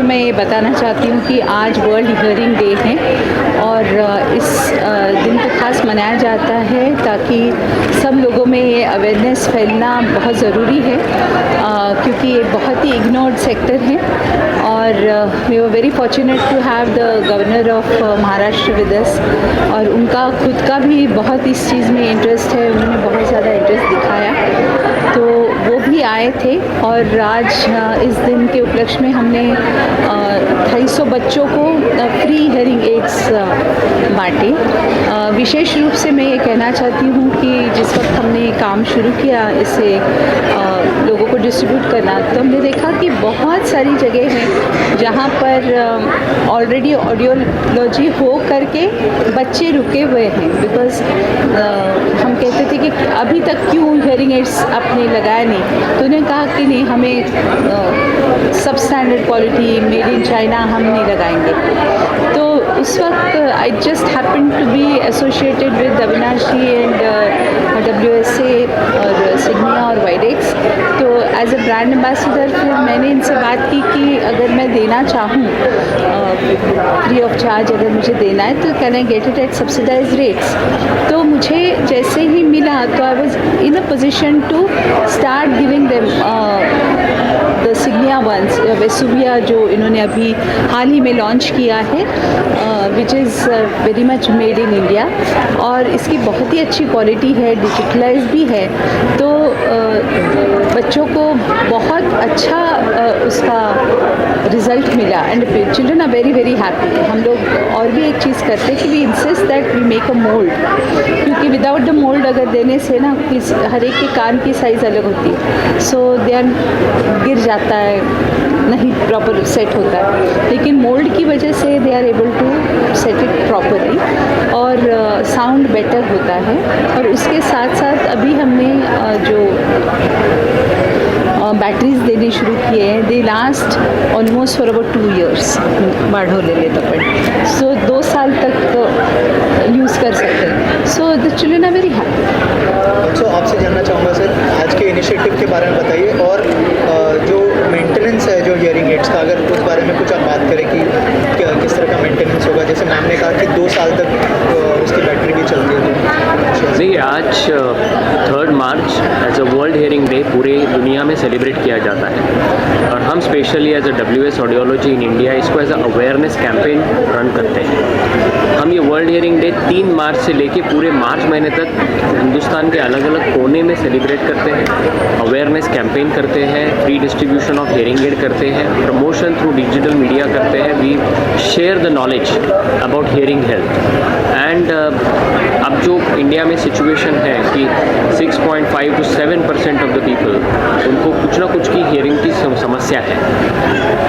मैं ये बताना चाहती हूँ कि आज वर्ल्ड हियरिंग डे है और इस दिन को खास मनाया जाता है ताकि सब लोगों में ये अवेयरनेस फैलना बहुत ज़रूरी है क्योंकि ये बहुत ही इग्नोर्ड सेक्टर है और we were very fortunate to have the governor of Maharashtra with us और उनका खुद का भी बहुत इस चीज़ में इंटरेस्ट है, उन्होंने बहुत ज़्यादा इंटरेस्ट दिखाया तो वो भी आए थे और आज इस दिन के उपलक्ष्य में हमने 250 बच्चों को फ्री हियरिंग एड्स बांटे। विशेष रूप से मैं ये कहना चाहती हूँ कि जिस वक्त हमने काम शुरू किया इसे लोगों को डिस्ट्रीब्यूट करना तो हमने देखा कि बहुत सारी जगह हैं जहाँ पर ऑलरेडी ऑडियोलॉजी हो करके बच्चे रुके हुए हैं बिकॉज़ हम कहते थे कि अभी तक क्यों हियरिंग एड्स आपने लगाया नहीं, तो उन्होंने कहा कि नहीं हमें सब standard quality made in China हम नहीं लगाएंगे। तो उस वक्त I just happen to be associated with Avinash ji and WSA और सिग्निया और वाइडेक्स, तो एज अ ब्रांड एम्बेसडर फिर मैंने इनसे बात की कि अगर मैं देना चाहूँ फ्री ऑफ चार्ज अगर मुझे देना है तो can I get it at subsidised rates. तो मुझे जैसे ही मिला तो I was in a position to start giving them the Signia ones Vesuvia जो इन्होंने अभी हाल ही में लॉन्च किया है which is very much made in India और इसकी बहुत ही अच्छी क्वालिटी है, डिजिटलाइज भी है तो बच्चों को बहुत अच्छा उसका रिज़ल्ट मिला and children are very very happy. हम लोग और भी एक चीज़ करते हैं कि we insist that we make a mould क्योंकि विदाउट द मोल्ड अगर देने से ना हर एक के कान की साइज़ अलग होती है सो दे गिर जाता है, नहीं प्रॉपर सेट होता है, लेकिन मोल्ड की वजह से they are able to set it properly और साउंड बेटर होता है। और उसके साथ साथ अभी हमने जो बॅटरीज देणे शुरू किए हैं they last almost for about 2 years वाढवलेले पण सो 2 साल तक यूज़ कर सकते हैं। So the children are very happy. So आपसे जानना चाहूँगा सर आज के इनिशिएटिव के बारे में बताइए और जो मेंटेनेंस है जो हियरिंग एड्स का अगर उस बारे में कुछ आप बात करें कि किस तरह का मेंटेनेंस होगा, जैसे मैम ने कहा कि 2 साल तक उसकी बैटरी भी चलती है। देखिए आज 3 March as a world hearing day पूरे दुनिया में सेलिब्रेट किया जाता है और हम specially as a WS audiology in India इसको as a awareness campaign run करते हैं। हम ये वर्ल्ड हियरिंग डे 3 मार्च से लेके पूरे मार्च महीने तक हिंदुस्तान के अलग अलग कोने में सेलिब्रेट करते हैं, अवेयरनेस कैंपेन करते हैं, free distribution of hearing aid करते हैं, प्रमोशन थ्रू डिजिटल मीडिया करते हैं, we share the knowledge about hearing health and अब जो इंडिया में सिचुएशन है कि 6.5 to 7% ऑफ द पीपल उनको कुछ ना कुछ की हियरिंग की समस्या है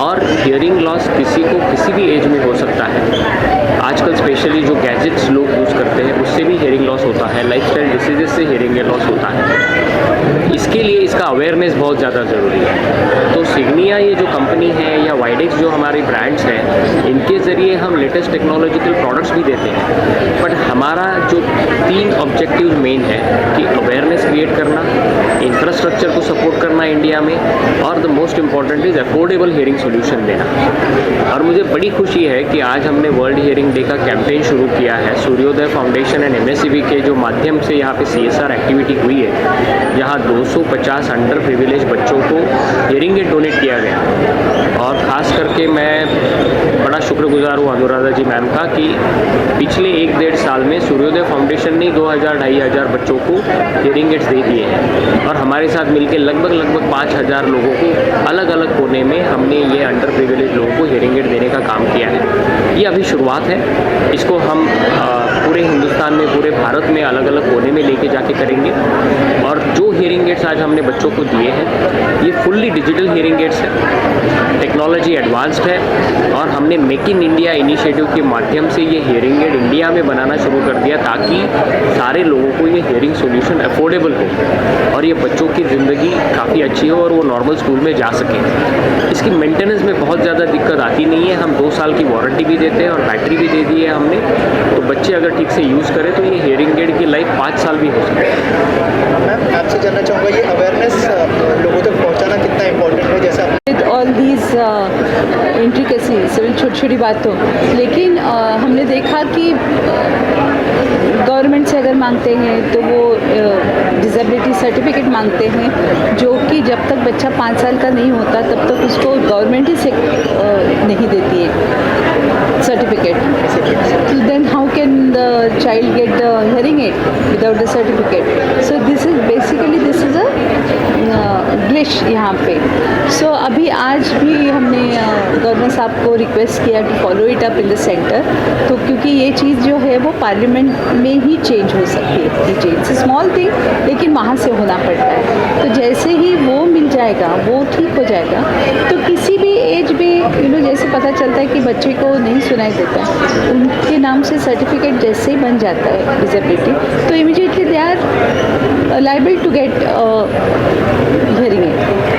और हियरिंग लॉस किसी को किसी भी एज में हो सकता है। आजकल स्पेशली जो गैजेट्स लोग यूज़ करते हैं उससे भी हियरिंग लॉस होता है, लाइफस्टाइल डिसीजेस से हियरिंग लॉस होता है। इसके लिए इसका अवेयरनेस बहुत ज़्यादा ज़रूरी है। तो सिग्निया ये जो कंपनी है या वाइडेक्स जो हमारी ब्रांड्स हैं इनके ज़रिए हम लेटेस्ट टेक्नोलॉजिकल प्रोडक्ट्स भी देते हैं, बट हमारा जो 3 ऑब्जेक्टिव मेन है कि अवेयरनेस क्रिएट करना, इंफ्रास्ट्रक्चर को सपोर्ट करना इंडिया में और the most important is affordable hearing solution देना। और मुझे बड़ी खुशी है कि आज हमने वर्ल्ड हियरिंग डे का कैंपेन शुरू किया है सूर्योदय फाउंडेशन एंड MSCB के जो माध्यम से यहाँ पे CSR एक्टिविटी हुई है, यहाँ 250 अंडर प्रिविलेज बच्चों को हियरिंग एड डोनेट किया गया और ख़ास करके मैं बड़ा शुक्रगुजार हूँ अनुराधा जी मैम का कि पिछले 1-1.5 साल में सूर्योदय फाउंडेशन ने 2000-2500 बच्चों को हियरिंग एड्स दे दिए हैं और हमारे साथ मिलकर लगभग 5000 लोगों को अलग अलग कोने में हमने ये अंडर प्रिविलेज लोगों को हियरिंग एड देने का काम किया है। ये अभी शुरुआत है, इसको हम पूरे हिंदुस्तान में पूरे भारत में अलग अलग कोने में लेके जाके करेंगे और जो हियरिंग एड्स आज हमने बच्चों को दिए हैं ये फुल्ली डिजिटल हियरिंग एड्स है, टेक्नोलॉजी एडवांस्ड है और हमने मेक इन इंडिया इनिशिएटिव के माध्यम से ये हियरिंग एड इंडिया में बनाना शुरू कर दिया ताकि सारे लोगों को ये हियरिंग सोल्यूशन अफोर्डेबल हो और ये बच्चों की ज़िंदगी काफ़ी अच्छी हो और वो नॉर्मल स्कूल में जा सकें। इसकी मेंटेनेंस में बहुत ज़्यादा दिक्कत आती नहीं है, हम 2 साल की वारंटी भी देते हैं और बैटरी भी दे दी है हमने, तो बच्चे अगर ठीक से यूज़ करें तो ये हियरिंग एड की लाइफ 5 साल भी हो सकती है। मैम आपसे जानना चाहूँगा ये अवेयरनेस लोगों तक पहुँचाना कितना इम्पोर्टेंट है, जैसे With all these इंट्रिकेसी सिर्फ छोटी छोटी बात हो, लेकिन हमने देखा कि गवर्नमेंट से अगर मांगते हैं तो वो डिसेबिलिटी सर्टिफिकेट मांगते हैं, जो कि जब तक बच्चा 5 साल का नहीं होता तब तक उसको गवर्नमेंट ही से नहीं देती है certificate. So then how can the child get the hearing aid without the certificate? So this is a glitch यहाँ पे. सो अभी आज भी हमने गवर्नर साहब को रिक्वेस्ट किया to follow it up in the centre. तो क्योंकि ये चीज़ जो है वो पार्लियामेंट में ही चेंज हो सकती है, ये चेंज स्मॉल थिंग, लेकिन वहाँ से होना पड़ता है. तो जैसे ही वो मिल जाएगा, वो ठीक हो जाएगा, तो किसी भी एज में जैसे पता चलता है कि बच्चे को नहीं सुनाई देता है, उनके नाम से सर्टिफिकेट जैसे ही बन जाता है डिसेबिलिटी, तो immediately they are liable to get hearing aid.